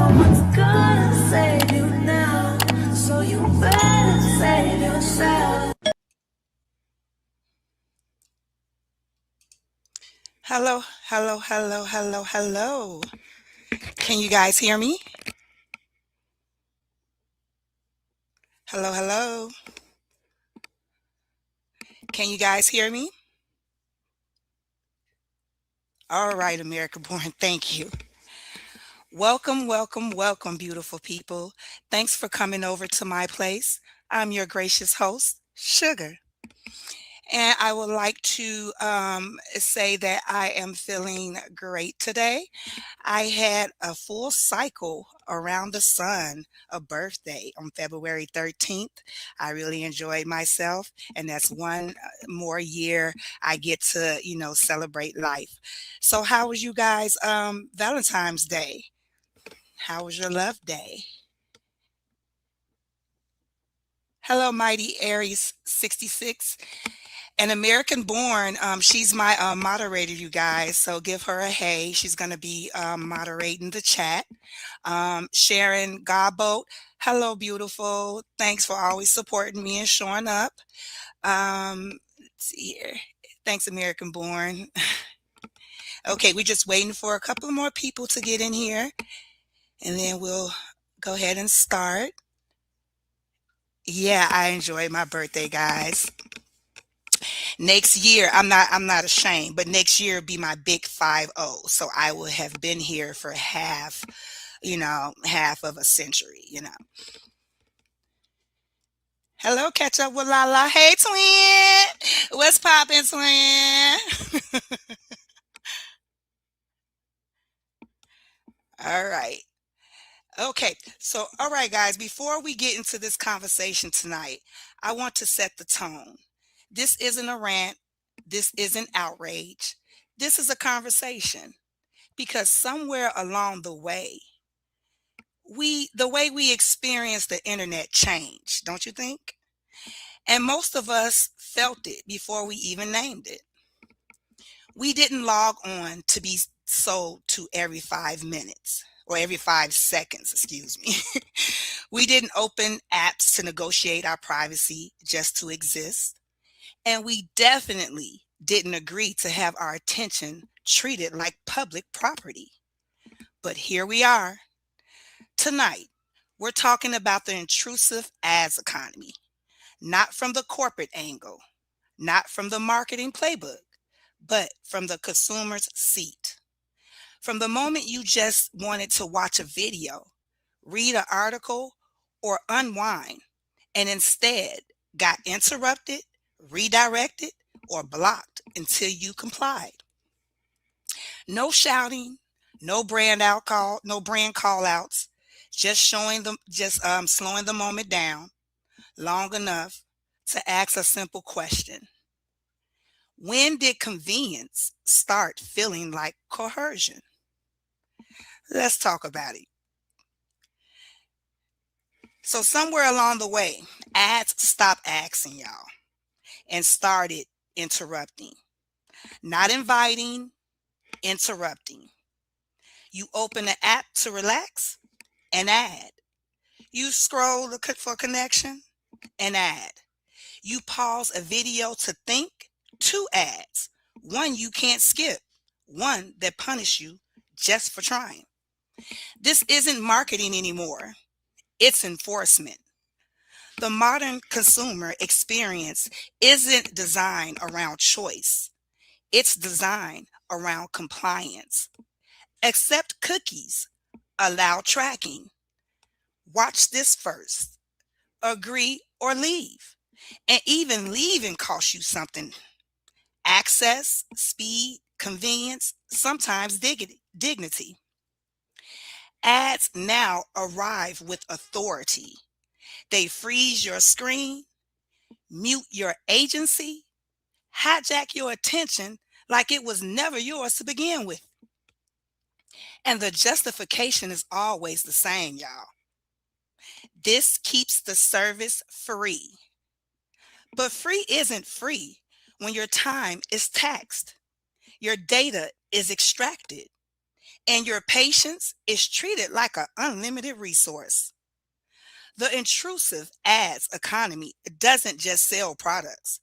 one's gonna save you now, so you better save yourself. Hello, hello, hello, hello, hello. Can you guys hear me? Hello, hello. Can you guys hear me? All right, America Born, thank you. Welcome, welcome, welcome, beautiful people. Thanks for coming over to my place. I'm your gracious host, Sugar. And I would like to say that I am feeling great today. I had a full cycle around the sun, a birthday on February 13th. I really enjoyed myself, and that's one more year I get to, celebrate life. So, how was you guys' Valentine's Day? How was your love day? Hello, Mighty Aries 66. An American born. She's my moderator, you guys. So give her a hey. She's going to be moderating the chat. Sharon Godboat. Hello, beautiful. Thanks for always supporting me and showing up. Let's see here. Thanks, American born. Okay, we're just waiting for a couple more people to get in here, and then we'll go ahead and start. Yeah, I enjoyed my birthday, guys. Next year, I'm not ashamed, but next year will be my big 50. So I will have been here for half of a century. Hello, catch up with Lala. Hey, twin. What's poppin', twin? All right. Okay. So, all right, guys, before we get into this conversation tonight, I want to set the tone. This isn't a rant. This isn't outrage. This is a conversation because somewhere along the way we experience the internet changed, don't you think? And most of us felt it before we even named it. We didn't log on to be sold to every 5 minutes or every 5 seconds, excuse me. We didn't open apps to negotiate our privacy just to exist. And we definitely didn't agree to have our attention treated like public property. But here we are. Tonight, we're talking about the intrusive ads economy, not from the corporate angle, not from the marketing playbook, but from the consumer's seat. From the moment you just wanted to watch a video, read an article, or unwind, and instead got interrupted, redirected, or blocked until you complied. No shouting, no brand call outs, just showing them, just slowing the moment down long enough to ask a simple question. When did convenience start feeling like coercion? Let's talk about it. So, somewhere along the way, ads stopped asking y'all and started interrupting, not inviting, interrupting. You open the app to relax, an ad. You scroll for connection, an ad. You pause a video to think, two ads. One you can't skip, one that punish you just for trying. This isn't marketing anymore. It's enforcement. The modern consumer experience isn't designed around choice. It's designed around compliance. Accept cookies. Allow tracking. Watch this first. Agree or leave. And even leaving costs you something. Access, speed, convenience, sometimes dignity. Ads now arrive with authority. They freeze your screen, mute your agency, hijack your attention like it was never yours to begin with. And the justification is always the same, y'all. This keeps the service free. But free isn't free when your time is taxed, your data is extracted, and your patience is treated like an unlimited resource. The intrusive ads economy doesn't just sell products,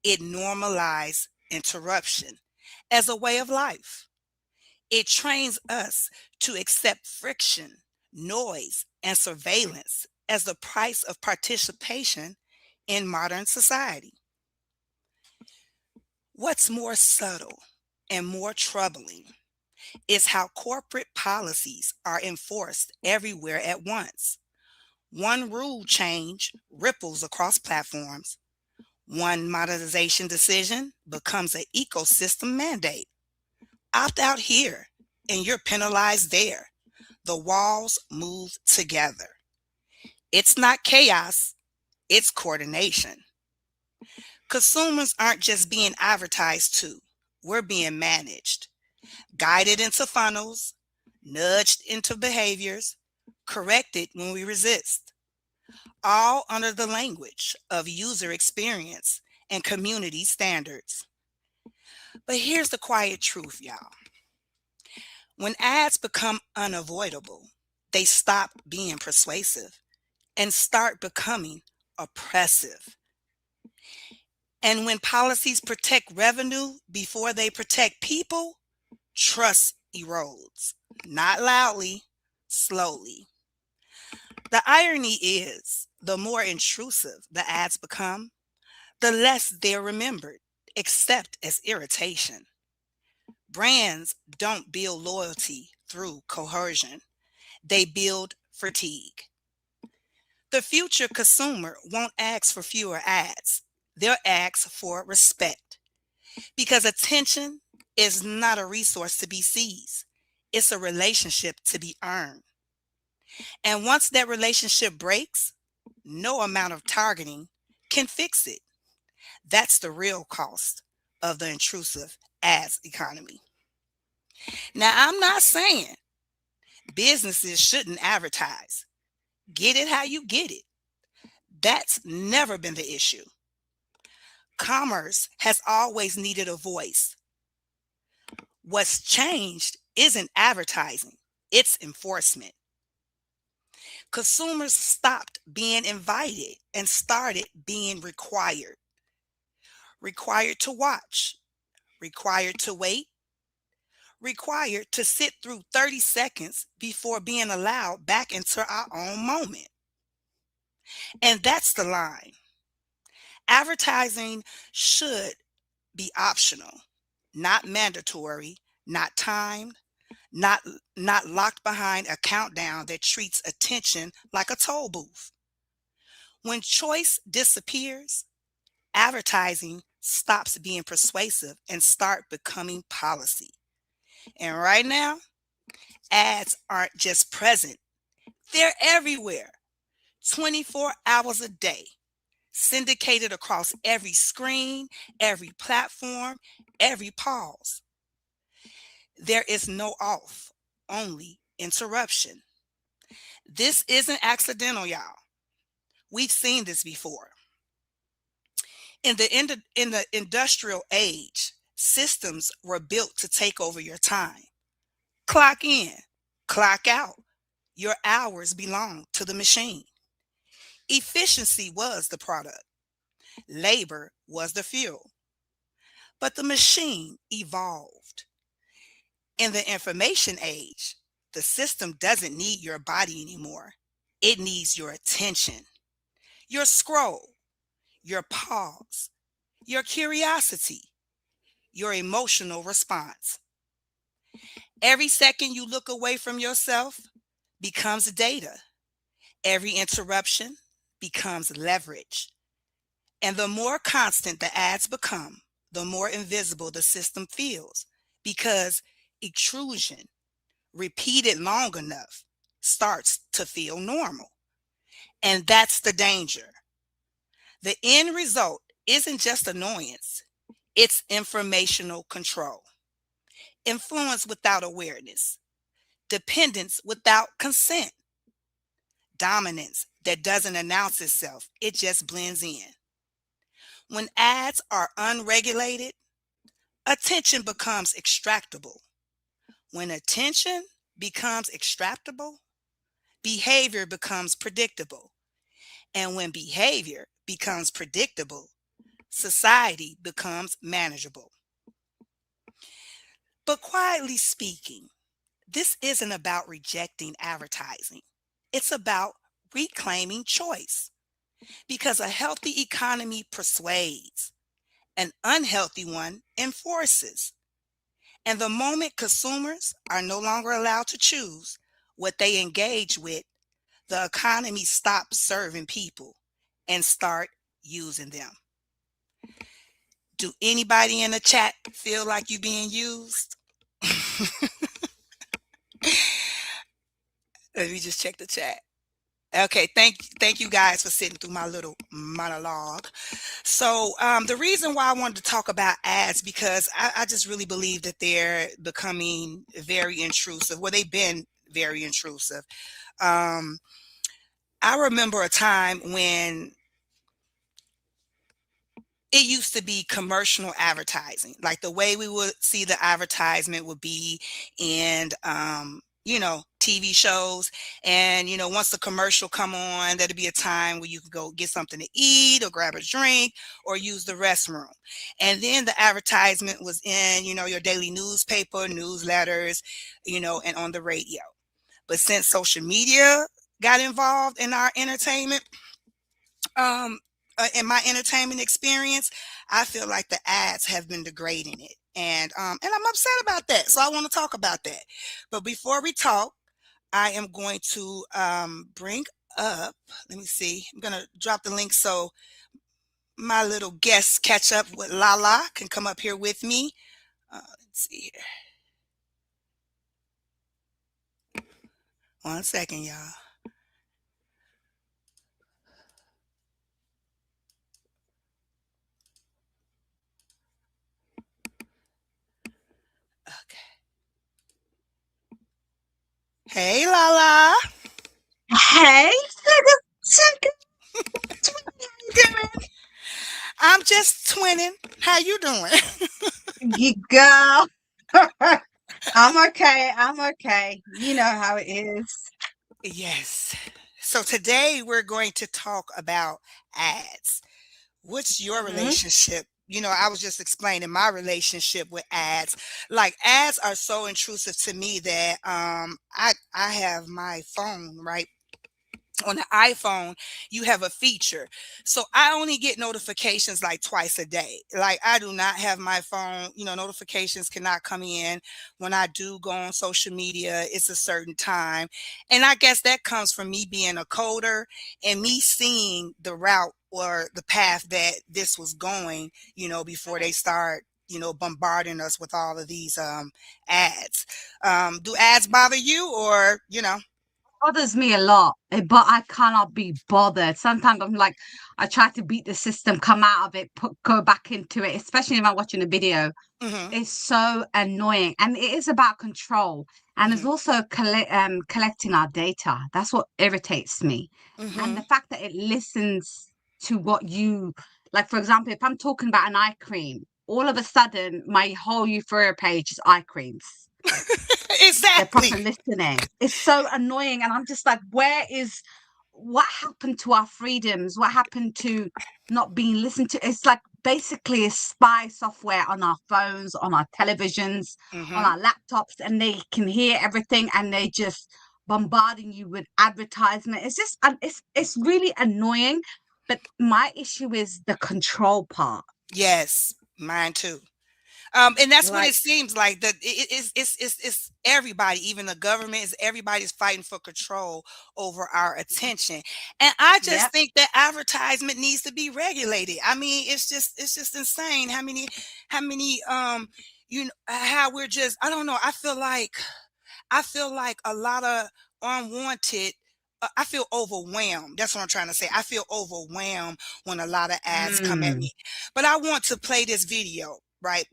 it normalizes interruption as a way of life. It trains us to accept friction, noise, and surveillance as the price of participation in modern society. What's more subtle and more troubling is how corporate policies are enforced everywhere at once. One rule change ripples across platforms. One monetization decision becomes an ecosystem mandate. Opt out here and you're penalized there. The walls move together. It's not chaos, it's coordination. Consumers aren't just being advertised to, we're being managed, guided into funnels, nudged into behaviors, corrected when we resist, all under the language of user experience and community standards. But here's the quiet truth, y'all. When ads become unavoidable, they stop being persuasive and start becoming oppressive. And when policies protect revenue before they protect people, trust erodes, not loudly, slowly. The irony is, the more intrusive the ads become, the less they're remembered, except as irritation. Brands don't build loyalty through coercion, they build fatigue. The future consumer won't ask for fewer ads, they'll ask for respect because attention is not a resource to be seized, it's a relationship to be earned. And once that relationship breaks, no amount of targeting can fix it. That's the real cost of the intrusive ads economy. Now, I'm not saying businesses shouldn't advertise. Get it how you get it. That's never been the issue. Commerce has always needed a voice. What's changed isn't advertising, it's enforcement. Consumers stopped being invited and started being required. Required to watch, required to wait, required to sit through 30 seconds before being allowed back into our own moment. And that's the line. Advertising should be optional, not mandatory, not timed, not not locked behind a countdown that treats attention like a toll booth. When choice disappears, advertising stops being persuasive and start becoming policy. And right now, ads aren't just present, they're everywhere, 24 hours a day, syndicated across every screen, every platform, every pause. There is no off, only interruption. This isn't accidental, y'all. We've seen this before. In the industrial age, systems were built to take over your time. Clock in, clock out. Your hours belong to the machine. Efficiency was the product, labor was the fuel. But the machine evolved. In the information age, the system doesn't need your body anymore. It needs your attention, your scroll, your pause, your curiosity, your emotional response. Every second you look away from yourself becomes data. Every interruption becomes leverage. And the more constant the ads become, the more invisible the system feels because intrusion, repeated long enough, starts to feel normal. And that's the danger. The end result isn't just annoyance, it's informational control, influence without awareness, dependence without consent, dominance that doesn't announce itself, it just blends in. When ads are unregulated, attention becomes extractable. When attention becomes extractable, behavior becomes predictable. And when behavior becomes predictable, society becomes manageable. But quietly speaking, this isn't about rejecting advertising. It's about reclaiming choice because a healthy economy persuades, an unhealthy one enforces. And the moment consumers are no longer allowed to choose what they engage with, the economy stops serving people and start using them. Do anybody in the chat feel like you being used? Let me just check the chat. Okay, thank you guys for sitting through my little monologue. So the reason why I wanted to talk about ads because I just really believe that they're becoming very intrusive. Well, they've been very intrusive. Um, I remember a time when it used to be commercial advertising. Like the way we would see the advertisement would be in TV shows. And once the commercial come on, there'd be a time where you could go get something to eat or grab a drink or use the restroom. And then the advertisement was in, your daily newspaper, newsletters, and on the radio. But since social media got involved in our entertainment, um in my entertainment experience, I feel like the ads have been degrading it, and I'm upset about that, so I want to talk about that. But before we talk, I am going to bring up, let me see, I'm going to drop the link so my little guests catch up with Lala can come up here with me. Let's see here, 1 second, y'all. Okay. Hey, Lala. Hey, sugar, what you I'm just twinning. How you doing? doing? You girl. I'm okay. I'm okay. You know how it is. Yes. So today we're going to talk about ads. What's your Hmm. relationship? I was just explaining my relationship with ads. Like ads are so intrusive to me that I have my phone, right? On the iPhone, you have a feature. So I only get notifications like twice a day. Like I do not have my phone, notifications cannot come in. When I do go on social media, it's a certain time. And I guess that comes from me being a coder and me seeing the route or the path that this was going, before they start bombarding us with all of these ads. Do ads bother you or? Bothers me a lot, but I cannot be bothered. Sometimes I'm like, I try to beat the system, come out of it, go back into it, especially if I'm watching a video. Hmm. It's so annoying, and it is about control, and it's Hmm. also collecting our data. That's what irritates me, and the Hmm. fact that it listens to what you like. For example, if I'm talking about an eye cream, all of a sudden my whole Euphoria page is eye creams. They're Exactly. proper listening. It's so annoying, and I'm just like, what happened to our freedoms? What happened to not being listened to? It's like basically a spy software on our phones, on our televisions, on Hmm. our laptops, and they can hear everything, and they just bombarding you with advertisement. It's just, it's really annoying. But my issue is the control part. Yes, mine too. And that's what it Like, seems like. That it's everybody, even the government, is everybody's fighting for control over our attention. And I just yep. think that advertisement needs to be regulated. I mean, it's just insane how many how we're just, I don't know. I feel like a lot of unwanted. I feel overwhelmed. That's what I'm trying to say. I feel overwhelmed when a lot of ads come at Mm, me. But I want to play this video, right?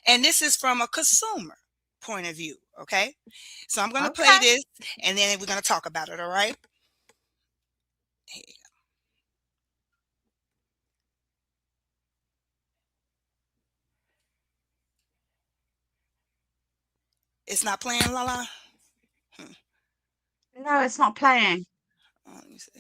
And this is from a consumer point of view. Okay. So I'm going to play okay. this and then we're going to talk about it. All right. It's not playing, Lala? No, it's not playing. Oh, let me see.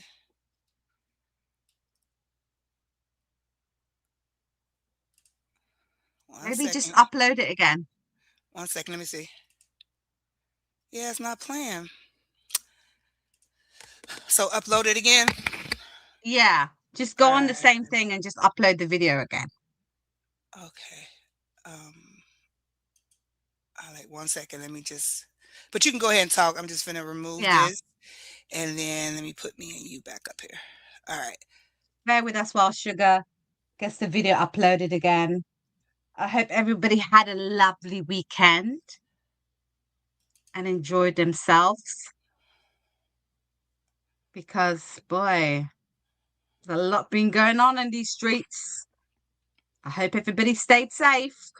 One Maybe just second. upload it again. 1 second. Let me see. Yeah, it's not playing. So upload it again. Yeah, just All go on the right. same thing and just upload the video again. Okay. All right. 1 second. Let me just. But you can go ahead and talk. I'm just gonna remove Yeah, this, and then let me put me and you back up here. All right. bear with us while Sugar gets the video uploaded again. I hope everybody had a lovely weekend and enjoyed themselves because, boy, there's a lot been going on in these streets. I hope everybody stayed safe.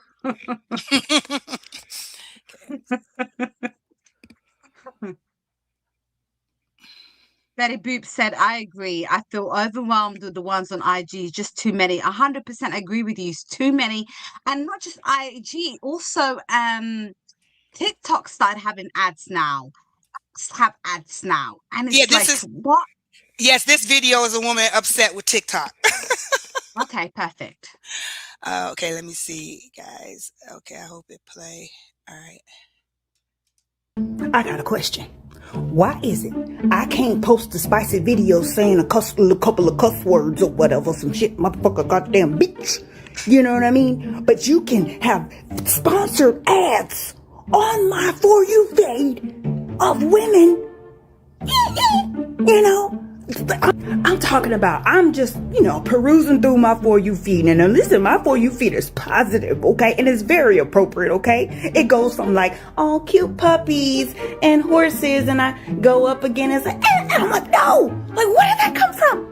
Betty Boop said, I agree. I feel overwhelmed with the ones on IG. Just too many. 100% agree with you. It's too many. And not just IG, also TikTok started having ads now. Have ads now. And Yeah. it's This like, is. what? Yes. This video is a woman upset with TikTok. Okay, perfect. Okay. Let me see, guys. Okay. I hope it play. All right. I got a question. Why is it I can't post the spicy videos saying a couple of cuss words or whatever, some shit, motherfucker, goddamn bitch? You know what I mean? But you can have sponsored ads on my For You feed of women, you know? I'm talking about, I'm just, perusing through my For You feed. And listen, my For You feed is positive, okay? And it's very appropriate, okay? It goes from like, oh, cute puppies and horses. And I go up again and say, and I'm like, no, like, where did that come from?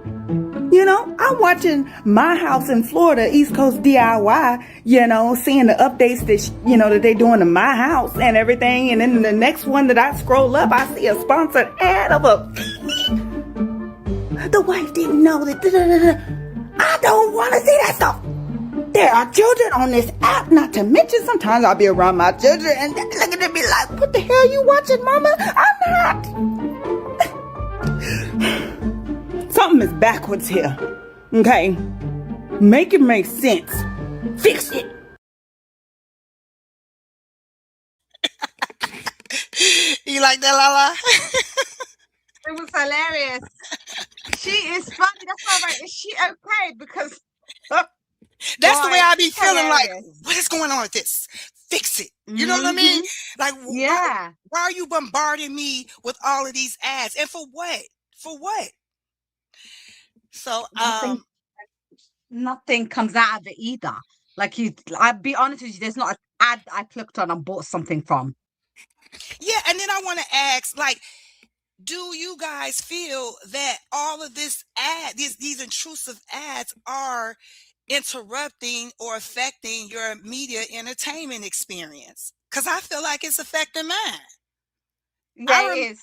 I'm watching My House in Florida, East Coast DIY, seeing the updates that, that they doing to my house and everything. And then the next one that I scroll up, I see a sponsored ad of the wife didn't know that. I don't want to see that stuff. There are children on this app, not to mention sometimes I'll be around my children and they look at me like, what the hell you watching, mama? I'm not. Something is backwards here. Okay? Make it make sense. Fix it. You like that, Lala? It was hilarious. She is funny. That's why I'm like, is she okay? Because That's the way I be it's feeling like, hilarious. what is going on with this? Fix it. You know what I mean? Like, Yeah. why are you bombarding me with all of these ads? And for what? For what? So, Nothing comes out of it either. Like I'll be honest with you, there's not an ad I clicked on and bought something from. yeah. And then I want to ask, like, do you guys feel that all of these intrusive ads are interrupting or affecting your media entertainment experience? Because I feel like it's affecting mine. Yeah, it is.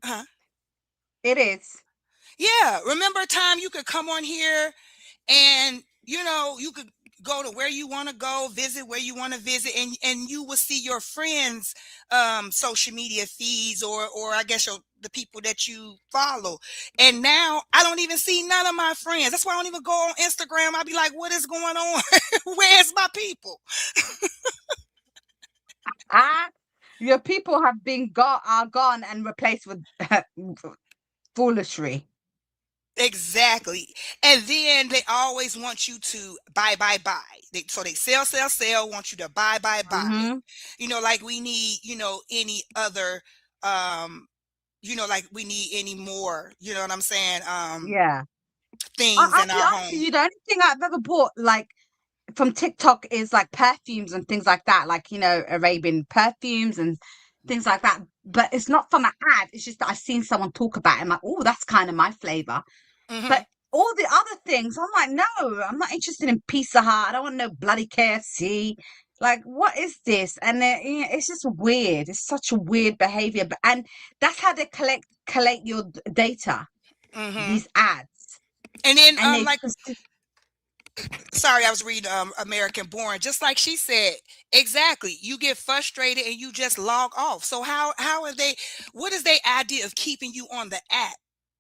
Huh? It is. Yeah. Remember a time you could come on here and you could go to where you want to go, visit where you want to visit, and you will see your friends social media feeds or I guess the people that you follow. And now I don't even see none of my friends. That's why I don't even go on Instagram. I'll be like, what is going on? Where's my people? Your people have been are gone and replaced with foolishry. Exactly. And then they always want you to buy. So they sell, want you to buy. Like we need, any other, like we need any more, you know what I'm saying? Yeah. Things I'll in be our honest with home. you, the only thing I've ever bought like from TikTok is like perfumes and things like that, like Arabian perfumes and things like that. But it's not from an ad. It's just that I've seen someone talk about it. I'm like, oh, that's kind of my flavor. Mm-hmm. But all the other things, I'm like, no, I'm not interested in Pizza Hut. I don't want no bloody KFC. Like, what is this? And it's just weird. It's such a weird behavior. And that's how they collect your data. Mm-hmm. These ads, And then and they like just Sorry, I was reading American Born. Just like she said, exactly. You get frustrated and you just log off. So how are they? What is their idea of keeping you on the app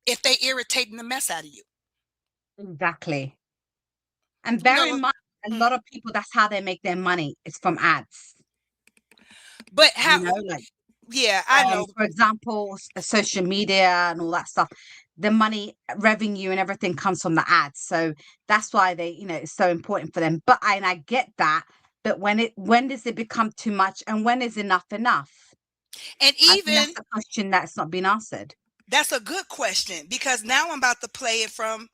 if they irritating the mess out of you? Exactly. And You bear in know, mind, a mm, lot of people, that's how they make their money. It's from ads. but how? You know, like Yeah, I know. for example, social media and all that stuff. The money, revenue, and everything comes from the ads. So that's why they, it's so important for them. But I get that. But when does it become too much, and when is enough enough? And I think even that's a question that's not been answered. that's a good question because now I'm about to play it from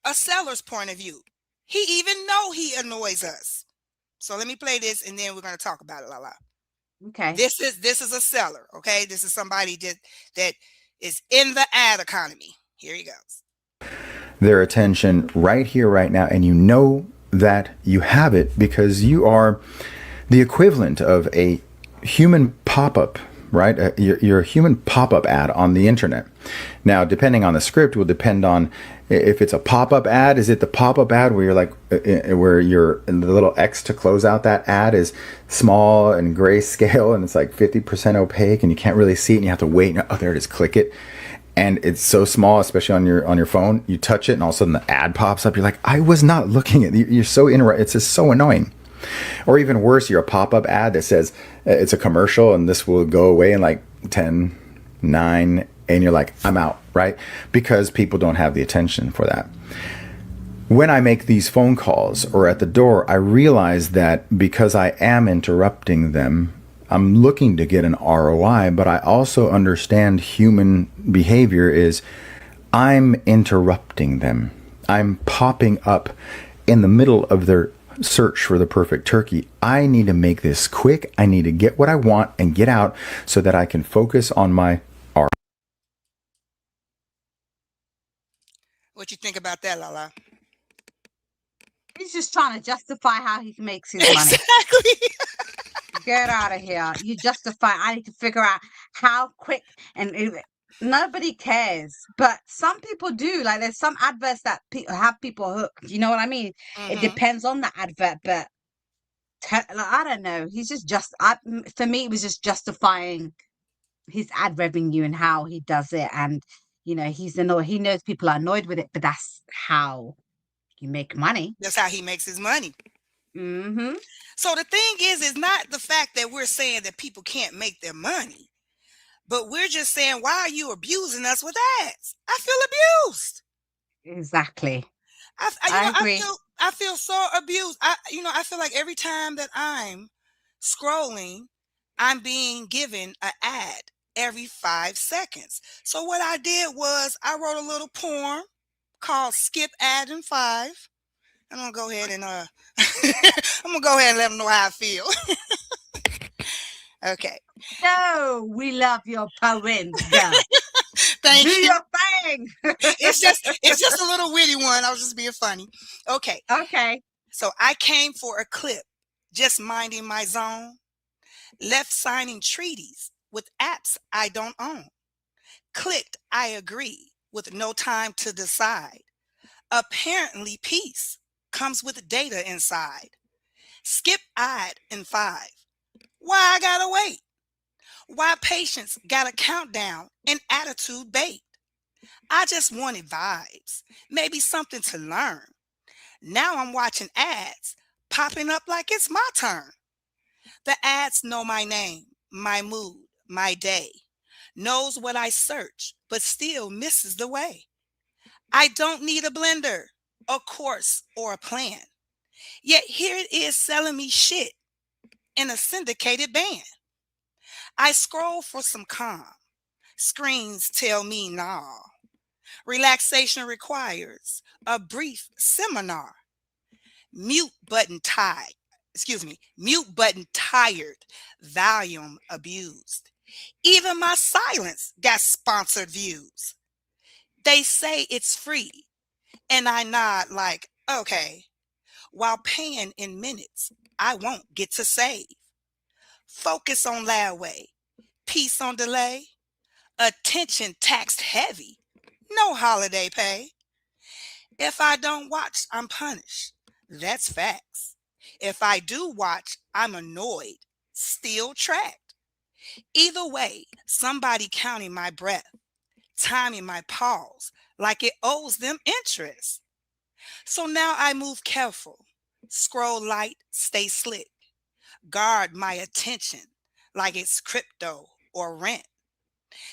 a seller's point of view. He even know he annoys us. So let me play this and then we're going to talk about it, Lala. Okay. This is a seller, okay? This is somebody that is in the ad economy. Here he goes. Their attention right here, right now, and you know that you have it because you are the equivalent of a human pop-up, right? You're a human pop-up ad on the internet. Now, depending on the script, will depend on if it's a pop-up ad. Is it the pop-up ad where you're like, where you're the little X to close out that ad is small and grayscale and it's like 50% opaque and you can't really see it and you have to wait. And, oh, there it is. Click it. And it's so small, especially on your phone. You touch it, and all of a sudden the ad pops up. You're like, I was not looking at. You're so It's just so annoying. Or even worse, you're a pop-up ad that says it's a commercial, and this will go away in like 10, 9, and you're like, I'm out, right? Because people don't have the attention for that. When I make these phone calls or at the door, I realize that because I am interrupting them, I'm looking to get an ROI, but I also understand human behavior is I'm interrupting them. I'm popping up in the middle of their search for the perfect turkey. I need to make this quick. I need to get what I want and get out so that I can focus on my ROI. What you think about that, Lala? He's just trying to justify how he makes his money. Exactly. Get out of here. You justify. I need to figure out how quick, and nobody cares. But some people do. Like there's some adverts that have people hooked. You know what I mean? It Mm-hmm. depends on the advert, but like, I don't know. He's just for me, it was just justifying his ad revenue and how he does it, and he's annoyed. He knows people are annoyed with it, but that's how you make money. That's how he makes his money. Mm-hmm. So the thing is not the fact that we're saying that people can't make their money, but we're just saying, why are you abusing us with ads? I feel abused. Exactly. I I agree. I feel so abused. I feel like every time that I'm scrolling, I'm being given an ad every 5 seconds. So what I did was I wrote a little poem called "Skip Ad in 5." I'm gonna go ahead and I'm gonna go ahead and let them know how I feel. Okay. No, we love your poems, girl. Do Thank you. your thing. It's just a little witty one. I was just being funny. Okay. Okay. So I came for a clip, just minding my zone, left signing treaties with apps I don't own. Clicked I agree with no time to decide. Apparently peace comes with data inside. Skip ad in 5. Why I gotta wait? Why patience got a countdown and attitude bait? I just wanted vibes, maybe something to learn. Now I'm watching ads popping up like it's my turn. The ads know my name, my mood, my day, knows what I search, but still misses the way. I don't need a blender, a course, or a plan. Yet here it is selling me shit in a syndicated band. I scroll for some calm. Screens tell me nah. Relaxation requires a brief seminar. Mute button tied. Excuse me. Mute button tired. Volume abused. Even my silence got sponsored views. They say it's free, and I nod like, okay, while paying in minutes I won't get to save. Focus on layaway, peace on delay, attention taxed heavy, no holiday pay. If I don't watch, I'm punished. That's facts. If I do watch, I'm annoyed, still tracked. Either way, somebody counting my breath, timing my pause like it owes them interest. So now I move careful, scroll light, stay slick, guard my attention like it's crypto or rent.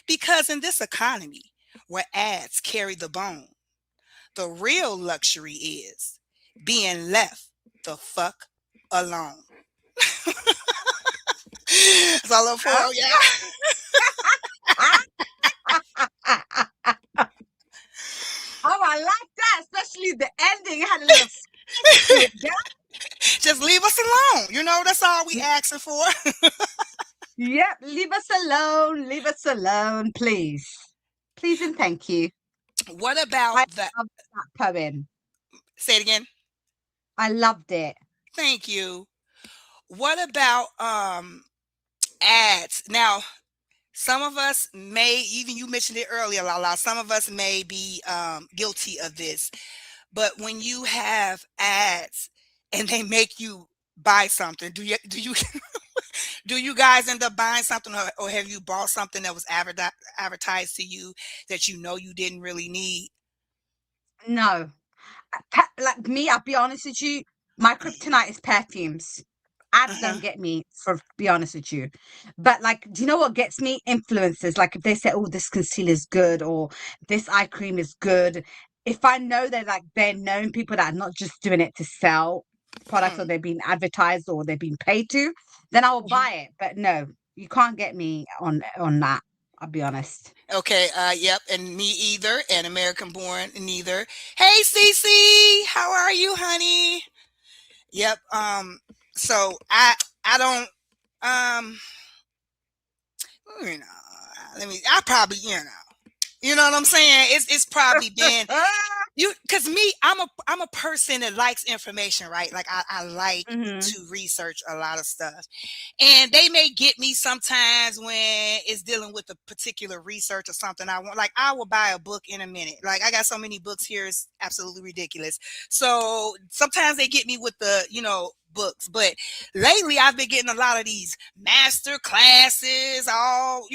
Because in this economy where ads carry the bone, the real luxury is being left the fuck alone. That's all I'm for, yeah. Oh, I like that, especially the ending. It had a little spice to it. Just leave us alone. You know, that's all we asking for. Yep, leave us alone. Leave us alone, please. Please and thank you. What about I the loved that poem. say it again? I loved it. Thank you. What about ads? Now, some of us may, even you mentioned it earlier, Lala, some of us may be guilty of this. But when you have ads and they make you buy something, do you do you guys end up buying something, or have you bought something that was advertised to you that you know you didn't really need? No, like me, I'll be honest with you. My kryptonite is perfumes. Ads Uh-huh. don't get me, for be honest with you. But like, do you know what gets me? Influencers. Like if they say, "Oh, this concealer is good," or "This eye cream is good," if I know they're known people that are not just doing it to sell products, or Mm, they're being advertised, or they're being paid to, then I will mhm. buy it. But no, you can't get me on that. I'll be honest. Okay, yep, and me either, and American born neither. Hey, Cece, how are you, honey? Yep. So I don't um you know I probably you know what I'm saying. It's probably been you because me I'm a person that likes information, right? Like I like Hmm. to research a lot of stuff. And they may get me sometimes when it's dealing with a particular research or something I want. Like I will buy a book in a minute. Like I got so many books here, it's absolutely ridiculous. So sometimes they get me with the, books. But lately I've been getting a lot of these master classes, all,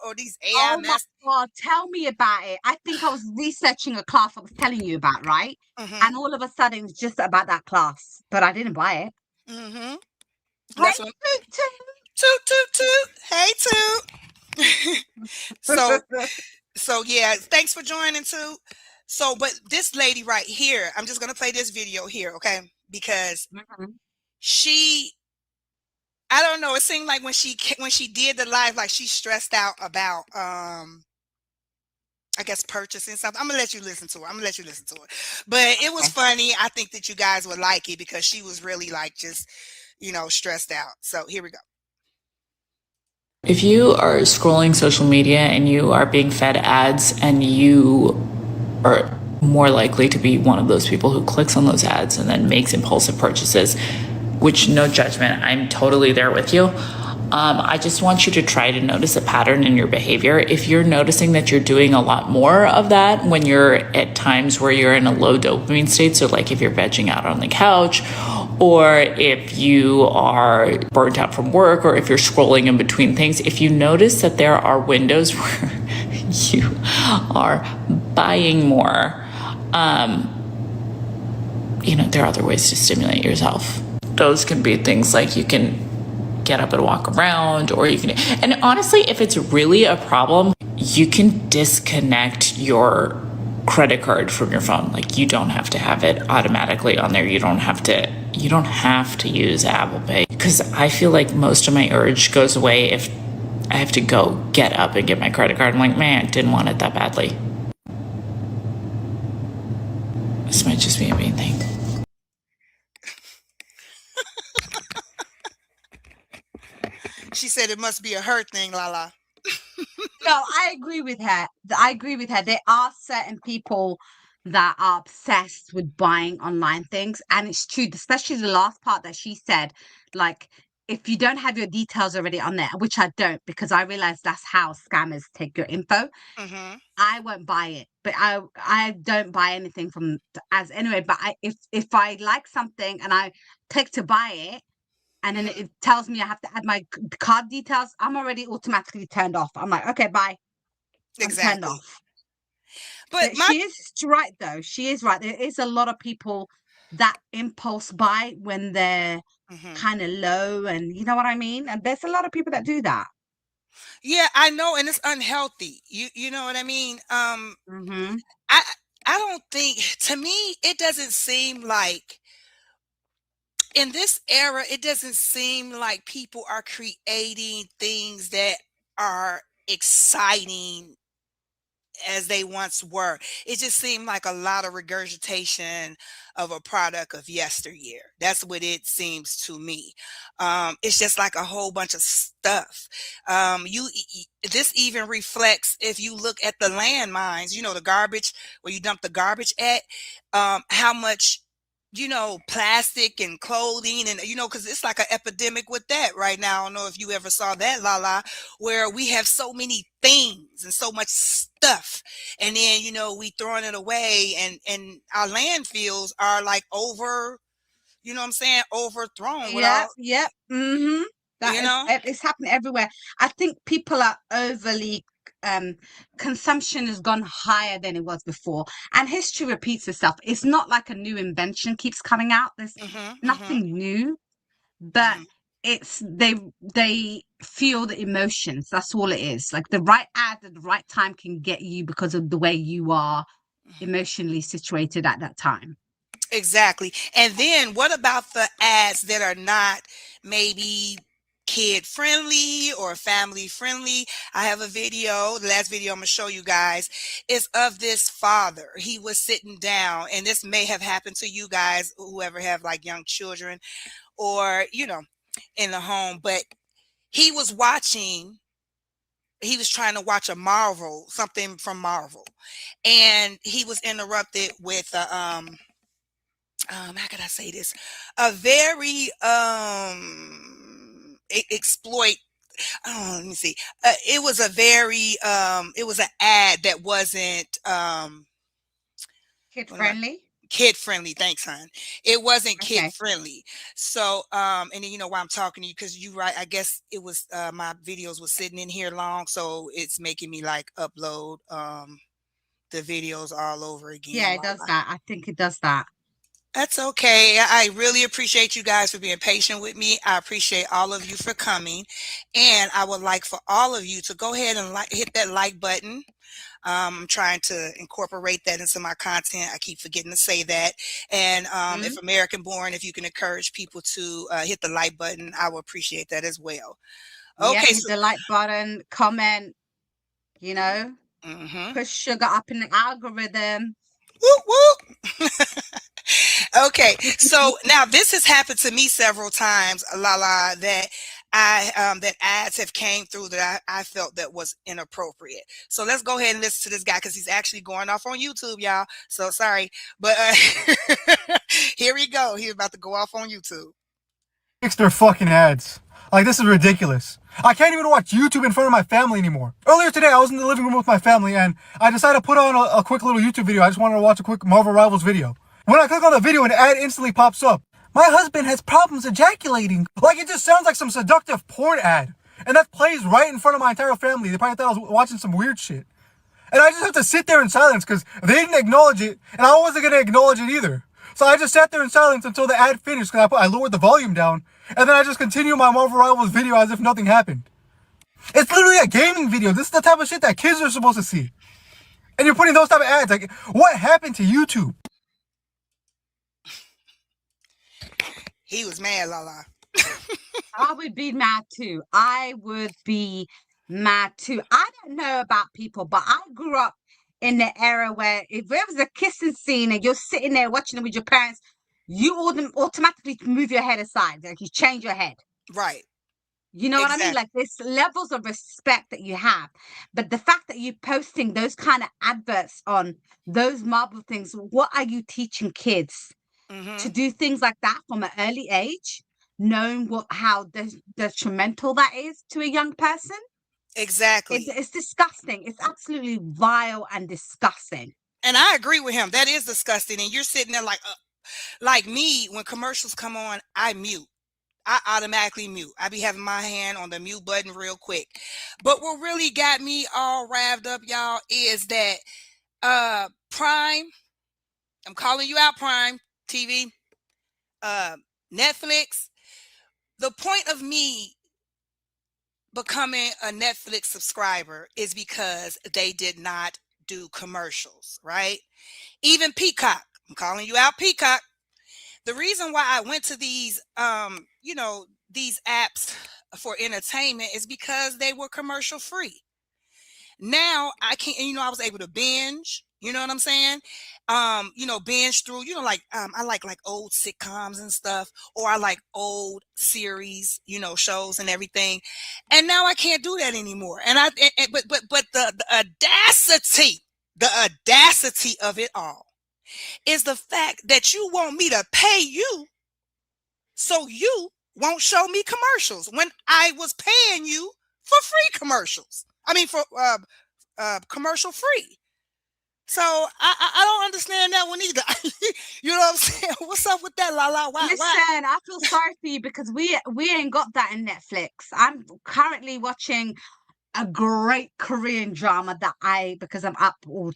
or these AI Oh my master. God, tell me about it. I think I was researching a class I was telling you about, right? Mm-hmm. And all of a sudden it's just about that class, but I didn't buy it. Mm-hmm. Hey, That's what toot toot toot toot. Hey toot. so toot. So yeah, thanks for joining too. So, but this lady right here, I'm just gonna play this video here, okay? Because Mhm. she, I don't know, it seemed like when she did the live, like she stressed out about, I guess purchasing something. I'm gonna let you listen to it. I'm gonna let you listen to it. But it was Okay. funny. I think that you guys would like it because she was really like just, stressed out. So here we go. If you are scrolling social media and you are being fed ads and you are more likely to be one of those people who clicks on those ads and then makes impulsive purchases, which no judgment, I'm totally there with you. I just want you to try to notice a pattern in your behavior. If you're noticing that you're doing a lot more of that when you're at times where you're in a low dopamine state, so like if you're vegging out on the couch, or if you are burnt out from work, or if you're scrolling in between things, if you notice that there are windows where you are buying more, there are other ways to stimulate yourself. Those can be things like you can get up and walk around, or you can, and honestly, if it's really a problem, you can disconnect your credit card from your phone. Like you don't have to have it automatically on there. You don't have to use Apple Pay, because I feel like most of my urge goes away if I have to go get up and get my credit card. I'm like, man, I didn't want it that badly. This might just be a main thing. She said it must be a her thing, Lala. No, I agree with her. I agree with her. There are certain people that are obsessed with buying online things, and it's true, especially the last part that she said, like if you don't have your details already on there, which I don't, because I realize that's how scammers take your info, Mm-hmm. I won't buy it. But I don't buy anything from as anyway. But if I like something and I click to buy it, and then it tells me I have to add my card details, I'm already automatically turned off. I'm like, okay, bye. I'm turned Exactly. off. But my She is right, though. She is right. There is a lot of people that impulse buy when they're Mhm. kind of low, and you know what I mean? And there's a lot of people that do that. Yeah, I know, and it's unhealthy. You know what I mean? Mm-hmm. I I don't think, to me it doesn't seem like in this era, it doesn't seem like people are creating things that are exciting as they once were. It just seemed like a lot of regurgitation of a product of yesteryear. That's what it seems to me. It's just like a whole bunch of stuff. This even reflects if you look at the landmines. You know, the garbage where you dump the garbage at. How much, plastic and clothing, and because it's like an epidemic with that right now. I don't know if you ever saw that, Lala, where we have so many things and so much stuff, and then we throwing it away, and our landfills are like what I'm saying, overthrown with Yeah, all yeah. Mm-hmm. you That is, know it's happening everywhere. I think people are overly consumption has gone higher than it was before. And history repeats itself. It's not like a new invention keeps coming out. There's mhm, mhm, nothing new, but mhm, it's they feel the emotions. That's all it is. Like the right ad at the right time can get you because of the way you are mhm. emotionally situated at that time. Exactly. And then what about the ads that are not maybe kid friendly or family friendly? I have a video, the last video I'm going to show you guys is of this father. He was sitting down, and this may have happened to you guys, whoever have like young children or, in the home, but he was watching, he was trying to watch something from Marvel, and he was interrupted with how could I say this? A very exploit. Oh, let me see. It was a very it was an ad that wasn't Kid what am I friendly. kid friendly. Thanks, hon. It wasn't kid Okay. friendly. So and then why I'm talking to you, because you right. I guess it was my videos was sitting in here long, so it's making me like upload the videos all over Yeah, again. it does that. I think it does that. That's okay. I really appreciate you guys for being patient with me. I appreciate all of you for coming. And I would like for all of you to go ahead and hit that like button. I'm trying to incorporate that into my content. I keep forgetting to say that. And if Mhm. American born, if you can encourage people to hit the like button, I will appreciate that as well. Yep, Okay. hit So, the like button, comment, you know, mhm. push sugar up in the algorithm. Whoop, whoop. Okay, so now this has happened to me several times, Lala, that that ads have came through that I felt that was inappropriate. So let's go ahead and listen to this guy, because he's actually going off on YouTube, y'all. So sorry, but here we go. He's about to go off on YouTube. Fix their fucking ads. Like, this is ridiculous. I can't even watch YouTube in front of my family anymore. Earlier today, I was in the living room with my family, and I decided to put on a quick little YouTube video. I just wanted to watch a quick Marvel Rivals video. When I click on the video, an ad instantly pops up. My husband has problems ejaculating. Like, it just sounds like some seductive porn ad. And that plays right in front of my entire family. They probably thought I was watching some weird shit. And I just have to sit there in silence because they didn't acknowledge it, and I wasn't going to acknowledge it either. So I just sat there in silence until the ad finished, because I lowered the volume down, and then I just continued my Marvel Rivals video as if nothing happened. It's literally a gaming video. This is the type of shit that kids are supposed to see. And you're putting those type of ads. Like, what happened to YouTube? He was mad, Lala. I would be mad too. I would be mad too. I don't know about people, but I grew up in the era where if there was a kissing scene and you're sitting there watching it with your parents, you automatically move your head aside. Like you change your head. Right. You know what I mean? Exactly. Like there's levels of respect that you have. But the fact that you're posting those kind of adverts on those Marvel things, what are you teaching kids to Mhm. do things like that from an early age? knowing how detrimental that is to a young person. Exactly. It's disgusting. It's absolutely vile and disgusting. And I agree with him. That is disgusting. And you're sitting there like me, when commercials come on, I mute. I automatically mute. I be having my hand on the mute button real quick. But what really got me all raved up, y'all, is that Prime, I'm calling you out, Prime TV, Netflix. The point of me becoming a Netflix subscriber is because they did not do commercials, right? Even Peacock, I'm calling you out, Peacock. The reason why I went to these these apps for entertainment is because they were commercial free. Now I can't, I was able to binge, you know what I'm saying? Binge through, I like old sitcoms and stuff, or I like old series, shows and everything. And now I can't do that anymore. And but the audacity of it all is the fact that you want me to pay you so you won't show me commercials when I was paying you for free commercials. I mean, for commercial free. So I don't understand that one either. You know what I'm saying? What's up with that, Lala? Why? Listen, I feel sorry for you because we ain't got that in Netflix. I'm currently watching a great Korean drama because I'm up all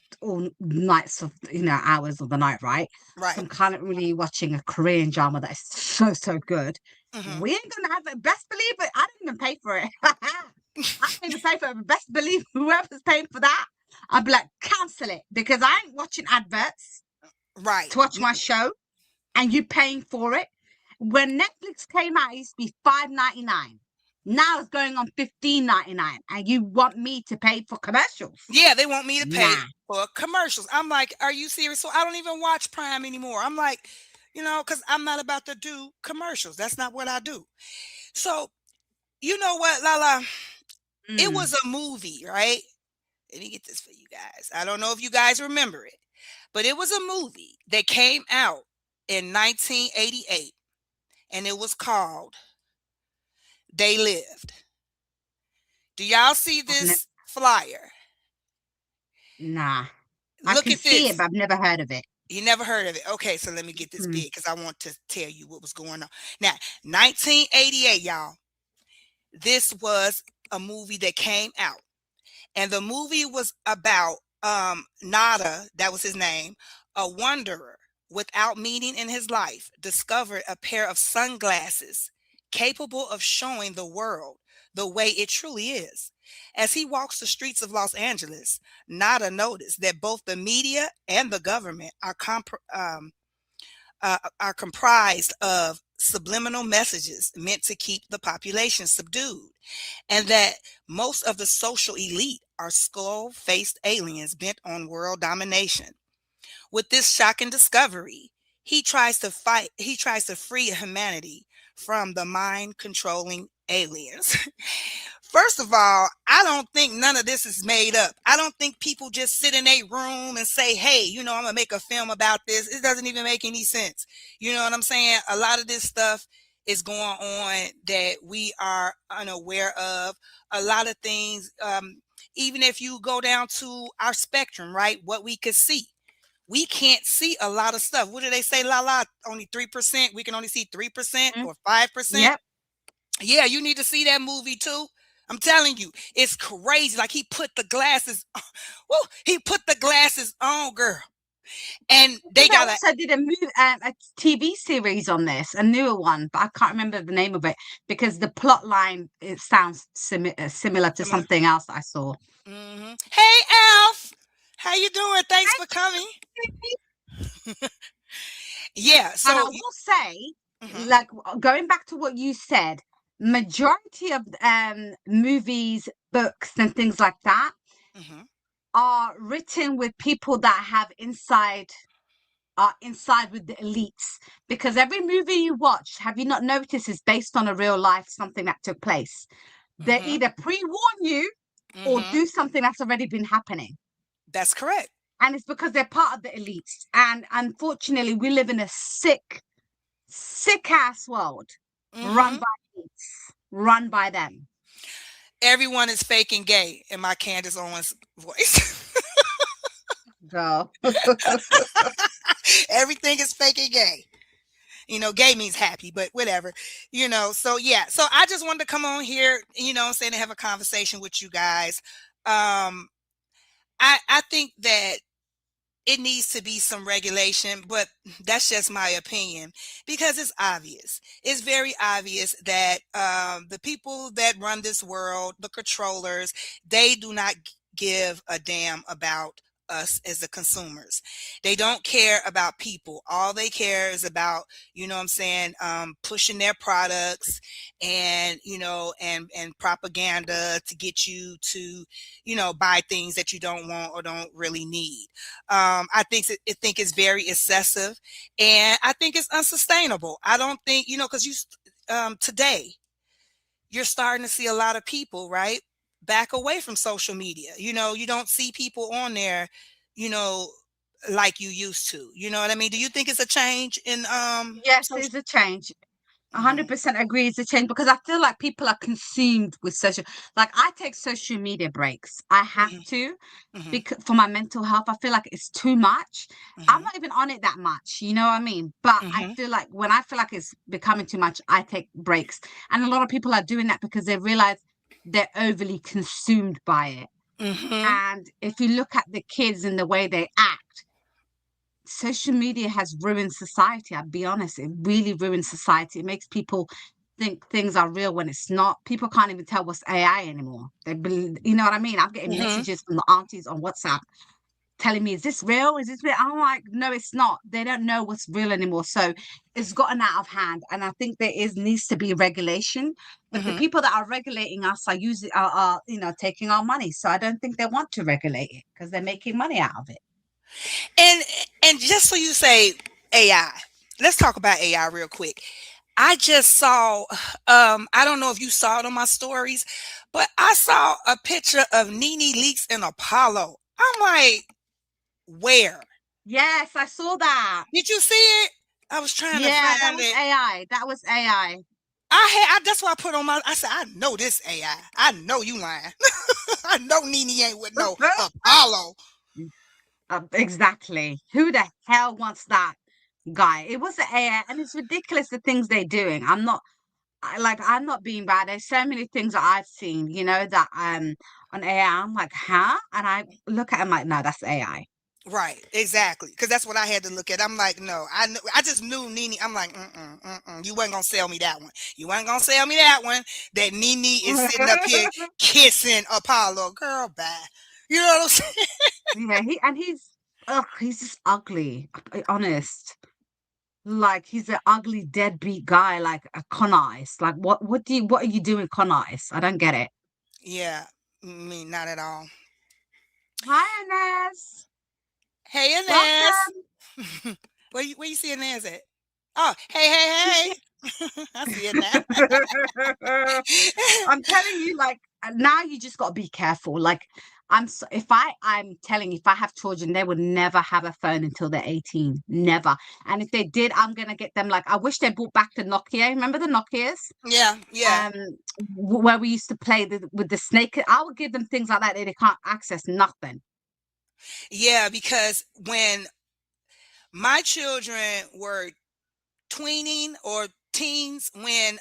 nights of hours of the night, right? Right. So I'm currently watching a Korean drama that is so good. Mm-hmm. We ain't gonna have it. Best believe it. I didn't even pay for it. I didn't even pay for it. But best believe whoever's paying for that, I'd be like, cancel it because I ain't watching adverts Right. to watch my show, and you paying for it. When Netflix came out, it used to be $5.99. Now it's going on $15.99, and you want me to pay for commercials? Yeah, they want me to pay Nah. for commercials. I'm like, are you serious? So I don't even watch Prime anymore. I'm like, because I'm not about to do commercials. That's not what I do. So, you know what, Lala? It was a movie, right? Let me get this for you guys. I don't know if you guys remember it, but it was a movie that came out in 1988, and it was called They Lived. Do y'all see this flyer? Nah. I Look can at see this. it, but I've never heard of it. You never heard of it. Okay, so let me get this big because I want to tell you what was going on. Now, 1988, y'all. This was a movie that came out. And the movie was about Nada, that was his name, a wanderer without meaning in his life, discovered a pair of sunglasses capable of showing the world the way it truly is. As he walks the streets of Los Angeles, Nada noticed that both the media and the government are comprised of subliminal messages meant to keep the population subdued, and that most of the social elite are skull-faced aliens bent on world domination. With this shocking discovery, he tries to free humanity from the mind-controlling aliens. First of all, I don't think none of this is made up. I don't think people just sit in a room and say, hey, I'm going to make a film about this. It doesn't even make any sense. You know what I'm saying? A lot of this stuff is going on that we are unaware of. A lot of things, even if you go down to our spectrum, right, what we could see. We can't see a lot of stuff. What do they say, Lala? Only 3%. We can only see 3% or 5%. Yep. Yeah, you need to see that movie too. I'm telling you, it's crazy. Like he put the glasses on. Well, he put the glasses on, girl. And they also did a TV series on this, a newer one, but I can't remember the name of it because the plot line, it sounds similar to something else I saw. Mm-hmm. Hey, Alf, how you doing? Thanks for coming. Yeah, so and I will say, like going back to what you said, majority of movies, books, and things like that are written with people that have are inside with the elites, because every movie you watch, have you not noticed, is based on a real life something that took place. They either pre-warn you or do something that's already been happening. That's correct. And it's because they're part of the elites. And unfortunately, we live in a sick ass world. run Mm-hmm. by beats, run by them. Everyone is fake and gay in my Candace Owens voice. Girl. Everything is fake and gay. Gay means happy, but whatever. So yeah. So I just wanted to come on here, I'm saying, to have a conversation with you guys. I think that it needs to be some regulation, but that's just my opinion, because it's obvious. It's very obvious that the people that run this world, the controllers, they do not give a damn about us as the consumers. They don't care about people. All they care is about, what I'm saying, pushing their products and, and propaganda to get you to, buy things that you don't want or don't really need. I think it's very excessive, and I think it's unsustainable. I don't think, because today you're starting to see a lot of people, right, back away from social media. You don't see people on there, you know, like you used to. You know what I mean? Do you think it's a change in Yes, social? there's a change. Hmm. 100% agree it's a change, because I feel like people are consumed with social. Like, I take social media breaks. I have Hmm. to, Hmm. because for my mental health, I feel like it's too much. I'm Hmm. not even on it that much, you know what I mean? But I Hmm. feel like when I feel like it's becoming too much, I take breaks. And a lot of people are doing that because they realize they're overly consumed by it. Hmm. And if you look at the kids and the way they act, social media has ruined society. I'll be honest, it really ruins society. It makes people think things are real when it's not. People can't even tell what's AI anymore. They believe, you know what I mean? I'm getting Hmm. messages from the aunties on WhatsApp telling me, is this real? Is this real? I'm like, no, it's not. They don't know what's real anymore. So it's gotten out of hand. And I think there needs to be regulation. But the Hmm. people that are regulating us are using are taking our money. So I don't think they want to regulate it because they're making money out of it. And and just so you say AI, let's talk about AI real quick. I just saw, I don't know if you saw it on my stories, but I saw a picture of Nene Leakes and Apollo. I'm like, where? Yes, I saw that. Did you see it? I was trying to Yeah, that find was it. AI. That was AI. That's why I put on I said, I know this AI. I know you lying. I know Nene ain't with no Apollo. Exactly. Who the hell wants that guy? It was the AI, and it's ridiculous the things they're doing. I'm not being bad. There's so many things that I've seen, that on AI. I'm like, huh? And I look at it, I'm like, no, that's AI. Right, exactly. Because that's what I had to look at. I'm like, no, I just knew Nene. I'm like, you wasn't gonna sell me that one. You wasn't gonna sell me that one. That Nene is sitting up here kissing Apollo. Girl, bye. You know what I'm saying? Yeah, he's just ugly. I'll be honest. Like, he's an ugly deadbeat guy, like a con artist. Like, what are you doing, con artist? I don't get it. Yeah, me not at all. Hi, Inez. Hey, Inez. Welcome. Where you see Inez at? Oh, hey. I see it now. I'm telling you, like, now you just got to be careful. Like, I'm telling you, if I have children, they would never have a phone until they're 18. Never. And if they did, I'm gonna get them, like, I wish they brought back the Nokia. Remember the Nokias? Yeah. Um, where we used to play with the snake. I would give them things like that they can't access nothing. Yeah, because when my children were tweening or teens, when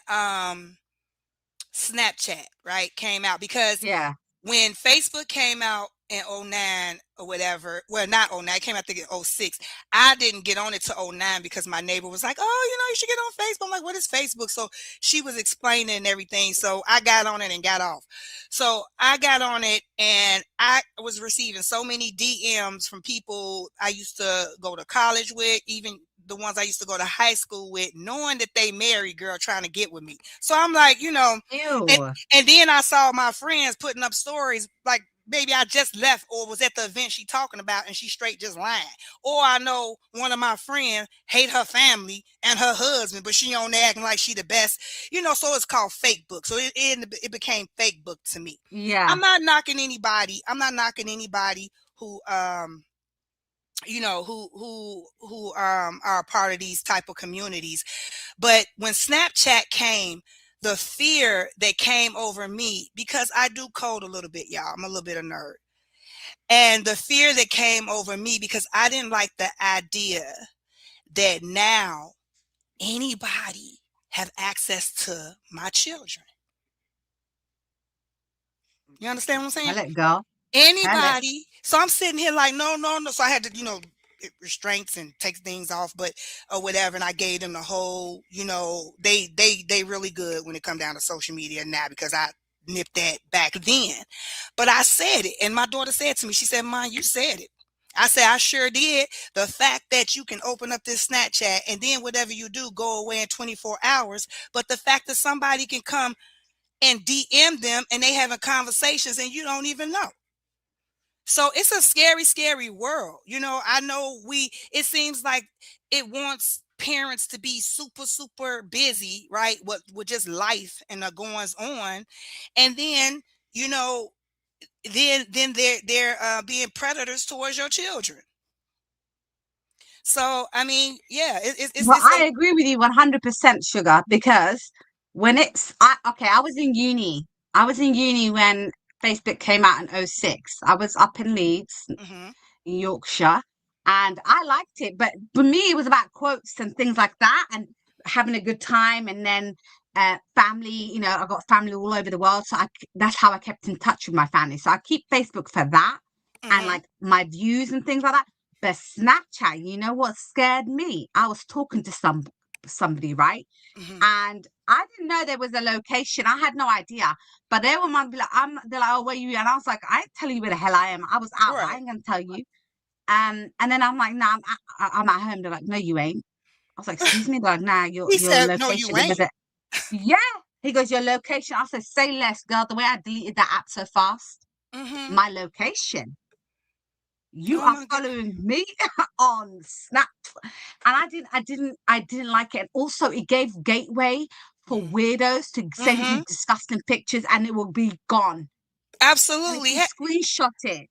Snapchat, right, came out, because Yeah. when Facebook came out in '09 or whatever, well, not '09, it came out, I think, in '06. I didn't get on it to '09 because my neighbor was like, oh, you should get on Facebook. I'm like, what is Facebook? So she was explaining and everything. So I got on it and got off. So I got on it, and I was receiving so many DMs from people I used to go to college with, even the ones I used to go to high school with, knowing that they married, girl, trying to get with me. So I'm like, and Ew. and then I saw my friends putting up stories like, maybe I just left or was at the event she talking about, and she straight just lying. Or I know one of my friends hate her family and her husband, but she on there acting like she the best. So it's called fake book. So it became fake book to me. Yeah. I'm not knocking anybody. Who who are a part of these type of communities. But when Snapchat came, the fear that came over me, because I do code a little bit, y'all. I'm a little bit of a nerd. And the fear that came over me because I didn't like the idea that now anybody have access to my children. You understand what I'm saying? Tell it, girl. Tell it. Anybody. So I'm sitting here like, no, no, no. So I had to, restraints and take things off, but or whatever. And I gave them the whole, they really good when it come down to social media now because I nipped that back then. But I said it, and my daughter said to me, she said, "Ma, you said it." I said, "I sure did." The fact that you can open up this Snapchat and then whatever you do go away in 24 hours, but the fact that somebody can come and DM them and they having conversations and you don't even know. So it's a scary, scary world. I know it seems like it wants parents to be super, super busy, right? With just life and the goings on. And then, then they're being predators towards your children. So, I mean, yeah, Well, I agree with you 100%, Sugar, because I was in uni. I was in uni when Facebook came out in 06. I was up in Leeds, Mhm. in Yorkshire, and I liked it. But for me, it was about quotes and things like that and having a good time. And then family, I got family all over the world. So that's how I kept in touch with my family. So I keep Facebook for that and Mhm. like my views and things like that. But Snapchat, you know what scared me? I was talking to somebody, right? Mhm. And I didn't know there was a location. I had no idea. But they were be like, they're like, "Oh, where you?" And I was like, "I ain't telling you where the hell I am. I was out, but I Right. ain't gonna tell you." And then I'm like, "Nah, I'm at home." They're like, "No, you ain't." I was like, "Excuse me?" They're like, "Nah, He your said, "No, you location." ain't." Yeah. He goes, "Your location." I said, "Say less, girl. The way I deleted that app so fast, Mhm. my location. You Oh are my god. following me on Snap." And I didn't like it. And also it gave gateway for Mhm. weirdos to send you Mhm. disgusting pictures and it will be gone. And if Absolutely. you screenshot it,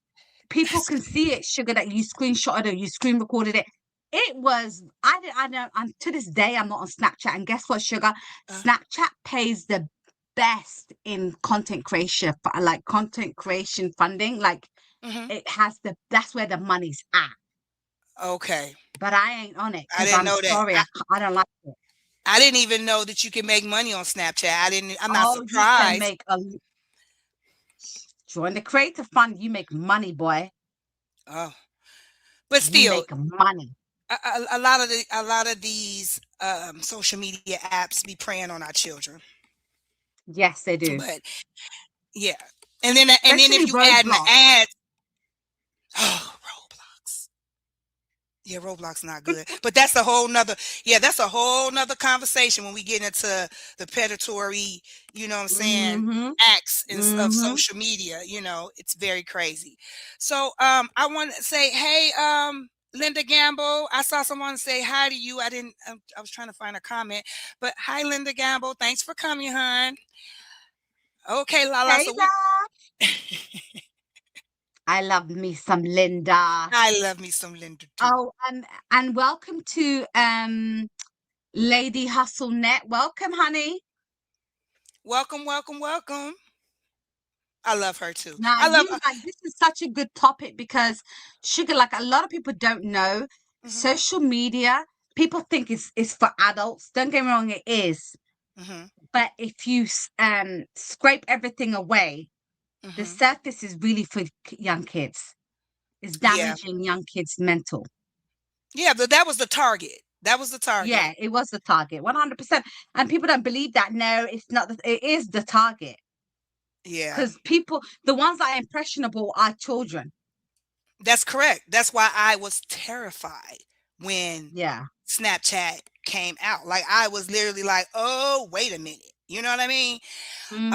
people That's can see it, Sugar, that you screenshotted or you screen recorded it. It was, I don't, and to this day, I'm not on Snapchat. And guess what, Sugar? uh, Snapchat pays the best in content creation, like content creation funding. Like mhm. that's where the money's at. Okay. But I ain't on it I because didn't I'm know that. sorry, I don't like it. I didn't even know that you can make money on Snapchat. I'm not Oh, you can surprised. make join the creative fund. You make money, boy. Oh, but You still, make money. a lot of these social media apps be preying on our children. Yes, they do. But yeah, and then if Especially you add in the Roblox. ads, oh, Roblox. Yeah, Roblox not good. But that's a whole nother conversation when we get into the predatory, you know what I'm saying, Mm-hmm. acts of Mm-hmm. social media. It's very crazy. So I want to say, hey, Linda Gamble, I saw someone say hi to you. I was trying to find a comment, but hi, Linda Gamble. Thanks for coming, hon. Okay, Lala. Hey, So we love. I love me some Linda. I love me some Linda too. Oh, and welcome to Lady Hustle Net. Welcome, honey. Welcome, welcome, welcome. I love her too. Now, I love. this is such a good topic because Sugar, like a lot of people don't know, Mhm, social media, people think it's for adults. Don't get me wrong, it is. mhm, But if you scrape everything away, the mhm. surface is really for young kids. It's Yeah. damaging young kids' mental. Yeah, but that was the target. That was the target. Yeah, it was the target, 100%. And people don't believe that. No, it's not. It is the target Yeah. because the ones that are impressionable are children. That's correct. That's why I was terrified when Yeah. Snapchat came out. Like I was literally like, "Oh, wait a minute." You know what I mean? Mm-hmm.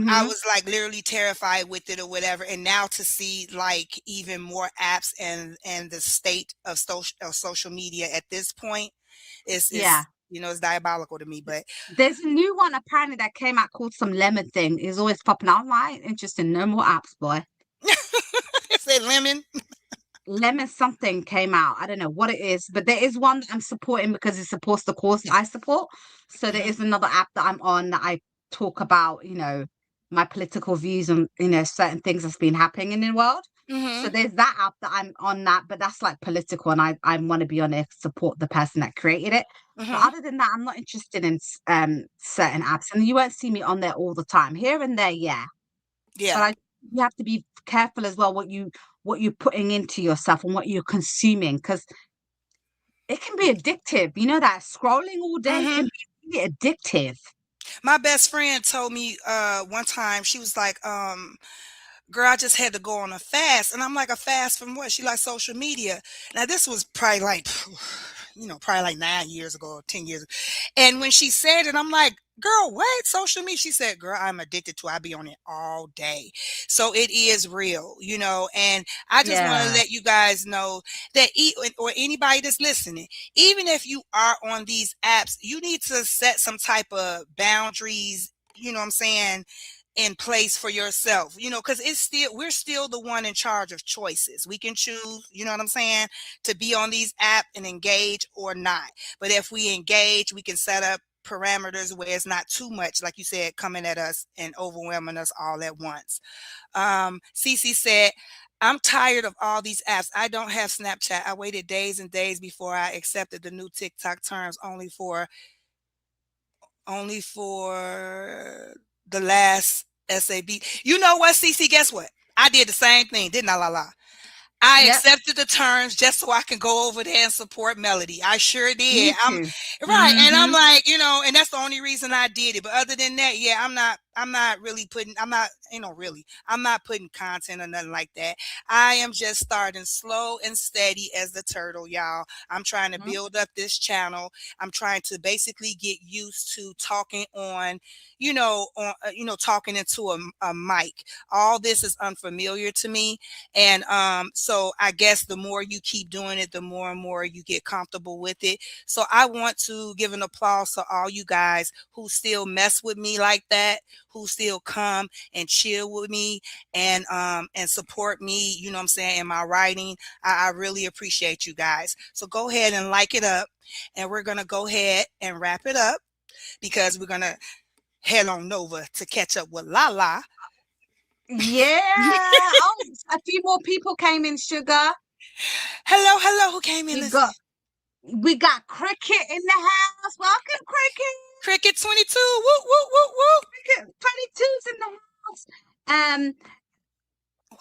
I Mm-hmm. was like literally terrified with it or whatever. And now to see like even more apps and the state of social media at this point is Yeah. it's diabolical to me. But There's a new one apparently that came out called some lemon thing. It's always popping out. I'm like, interesting. No more apps, boy. it's a lemon. Lemon something came out. I don't know what it is, but there is one that I'm supporting because it supports the cause that I support. So there Mhm. is another app that I'm on that I talk about, my political views on, certain things that's been happening in the world. So Mhm. there's that app that I'm on that, but that's like political, and I want to be on it, support the person that created it. But Mhm. other than that, I'm not interested in certain apps, and you won't see me on there all the time. Here and there, yeah. But Yeah. you have to be careful as well what you're putting into yourself and what you're consuming, because it can be addictive. You know that scrolling all day Mhm. can be really addictive. My best friend told me one time, she was like, girl, I just had to go on a fast. And I'm like, a fast from what? She like social media. Now this was probably like, probably like 9 years ago, or 10 years ago. And when she said it, I'm like, girl, what? Social media? She said, girl, I'm addicted to it. I be on it all day. So it is real, and I just want to Yeah. let you guys know that, or anybody that's listening, even if you are on these apps, you need to set some type of boundaries, you know what I'm saying, in place for yourself, because we're still the one in charge of choices. We can choose, you know what I'm saying, to be on these apps and engage or not. But if we engage, we can set up parameters where it's not too much, like you said, coming at us and overwhelming us all at once. Cece said, I'm tired of all these apps. I don't have Snapchat. I waited days and days before I accepted the new TikTok terms, only for the last SAB. You know what, CC? Guess what? I did the same thing, didn't I, La? I Yep. accepted the terms just so I can go over there and support Melody. I sure did. Me I'm too. right, and I'm Hmm. like, and that's the only reason I did it. But other than that, yeah, I'm not really putting. I'm not, really. I'm not putting content or nothing like that. I am just starting slow and steady as the turtle, y'all. I'm trying to build up this channel. I'm trying to basically get used to talking talking into a mic. All this is unfamiliar to me. And so I guess the more you keep doing it, the more and more you get comfortable with it. So I want to give an applause to all you guys who still mess with me like that, who still come and chill with me and support me, you know what I'm saying, in my writing. I really appreciate you guys. So go ahead and like it up, and we're gonna go ahead and wrap it up because we're gonna head on over to catch up with Lala. Yeah. Oh, a few more people came in, Sugar. Hello, hello, who came in We this? got we got Cricket in the house. Welcome, Cricket. Cricket 22. Whoop, whoop, whoop, whoop. Cricket 22's in the house.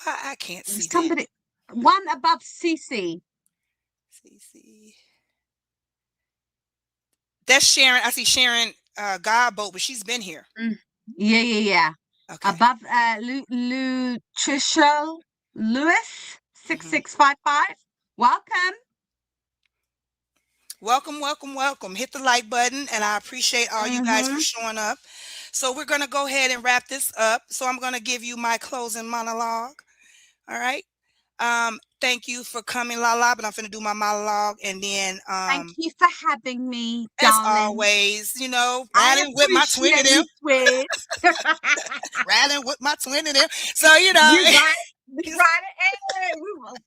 Why I can't see that? Somebody, one above CC. See. That's Sharon. I see Sharon Godboat, but she's been here. Yeah, yeah, yeah. Okay. Above Lutricia Lewis Mhm. 6655. Welcome. Welcome, welcome, welcome. Hit the like button, and I appreciate all you guys for Mm-hmm. showing up. So we're gonna go ahead and wrap this up. So I'm gonna give you my closing monologue. All right. Thank you for coming, Lala. But I'm gonna do my monologue, and then Thank you for having me, as darling. always, I riding with my twin appreciate of them, you, Squid. riding with my twin of them. So You got it. You got it.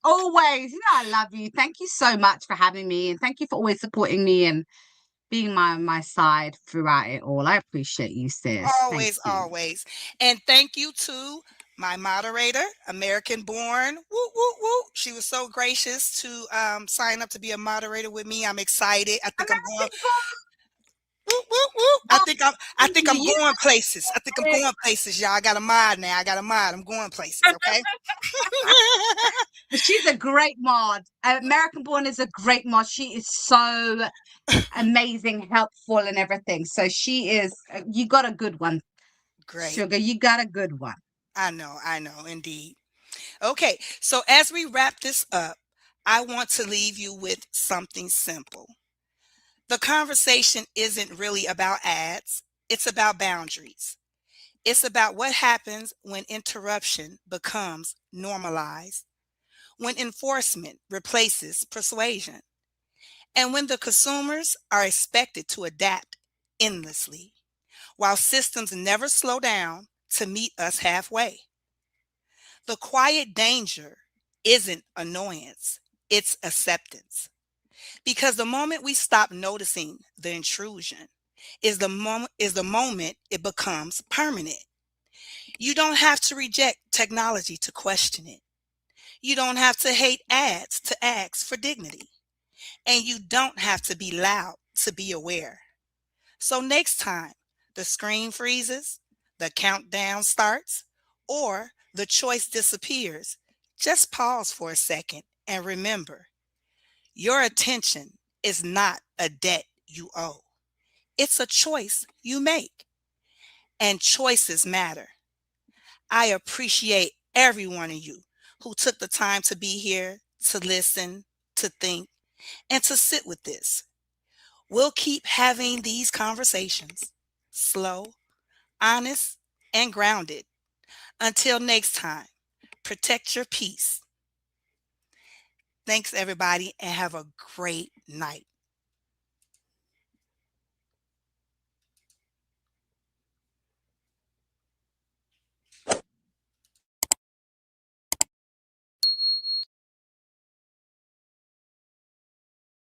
Always. I love you. Thank you so much for having me, and thank you for always supporting me and being my side throughout it all. I appreciate you, sis. Thank always, you. always. And thank you to my moderator, American born. Woo, woo, woo. She was so gracious to sign up to be a moderator with me. I'm excited. I think I'm going. American Woo, woo, woo. I born. think I'm. I think I'm You going places. I think I'm got it. going places, y'all. I got a mod now. I got a mod. I'm going places. Okay. She's a great mod. American Born is a great mod. She is so amazing, helpful, and everything. So she is. You got a good one, Great. Sugar. You got a good one. I know. I know. Indeed. Okay. So as we wrap this up, I want to leave you with something simple. The conversation isn't really about ads. It's about boundaries. It's about what happens when interruption becomes normalized, when enforcement replaces persuasion, and when the consumers are expected to adapt endlessly, while systems never slow down to meet us halfway. The quiet danger isn't annoyance, it's acceptance. Because the moment we stop noticing the intrusion is the moment it becomes permanent. You don't have to reject technology to question it. You don't have to hate ads to ask for dignity. And you don't have to be loud to be aware. So next time the screen freezes, the countdown starts, or the choice disappears, just pause for a second and remember your attention is not a debt you owe. It's a choice you make, and choices matter. I appreciate every one of you who took the time to be here, to listen, to think, and to sit with this. We'll keep having these conversations, slow, honest, and grounded. Until next time, protect your peace. Thanks, everybody, and have a great night.